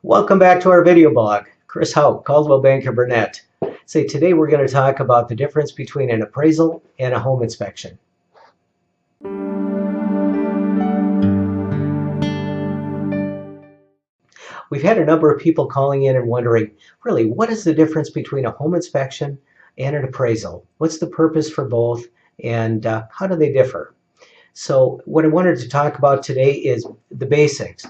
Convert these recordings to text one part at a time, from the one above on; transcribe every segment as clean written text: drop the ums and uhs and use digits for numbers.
Welcome back to our video blog. Chris Hauck, Coldwell Banker Burnet. Today we're going to talk about the difference between an appraisal and a home inspection. We've had a number of people calling in and wondering, really, what is the difference between a home inspection and an appraisal? What's the purpose for both, and how do they differ? So what I wanted to talk about today is the basics.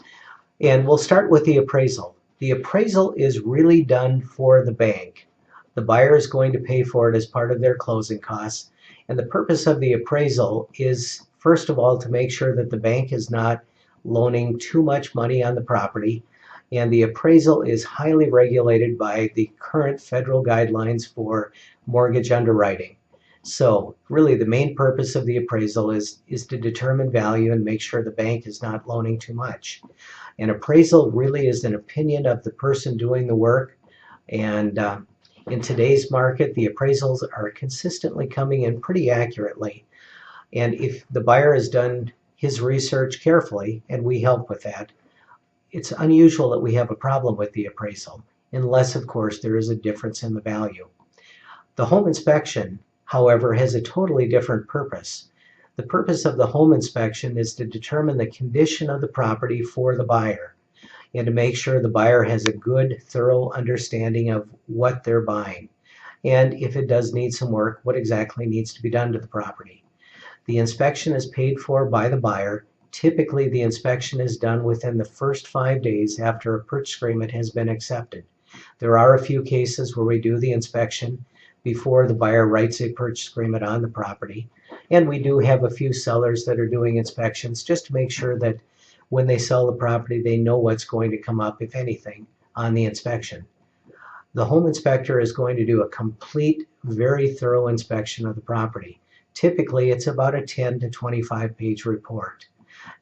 And we'll start with the appraisal. The appraisal is really done for the bank. The buyer is going to pay for it as part of their closing costs. And the purpose of the appraisal is, first of all, to make sure that the bank is not loaning too much money on the property. And the appraisal is highly regulated by the current federal guidelines for mortgage underwriting. So really the main purpose of the appraisal is to determine value and make sure the bank is not loaning too much. An appraisal really is an opinion of the person doing the work, and in today's market the appraisals are consistently coming in pretty accurately. And if the buyer has done his research carefully, and we help with that, it's unusual that we have a problem with the appraisal, unless of course there is a difference in the value. The home inspection, however, has a totally different purpose. The purpose of the home inspection is to determine the condition of the property for the buyer and to make sure the buyer has a good, thorough understanding of what they're buying. And if it does need some work, what exactly needs to be done to the property. The inspection is paid for by the buyer. Typically, the inspection is done within the first 5 days after a purchase agreement has been accepted. There are a few cases where we do the inspection before the buyer writes a purchase agreement on the property. And we do have a few sellers that are doing inspections just to make sure that when they sell the property, they know what's going to come up, if anything, on the inspection. The home inspector is going to do a complete, very thorough inspection of the property. Typically, it's about a 10 to 25 page report.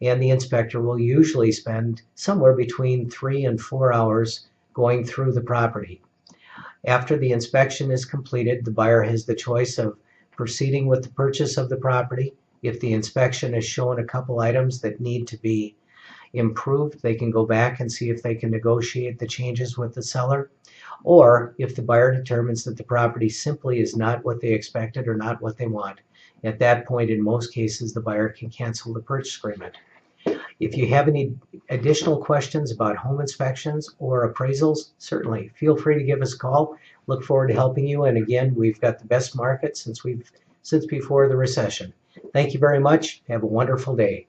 And the inspector will usually spend somewhere between 3 and 4 hours going through the property. After the inspection is completed, the buyer has the choice of proceeding with the purchase of the property. If the inspection has shown a couple items that need to be improved, they can go back and see if they can negotiate the changes with the seller. Or if the buyer determines that the property simply is not what they expected or not what they want, at that point, in most cases, the buyer can cancel the purchase agreement. If you have any additional questions about home inspections or appraisals, certainly feel free to give us a call. Look forward to helping you. And again, we've got the best market since before the recession. Thank you very much. Have a wonderful day.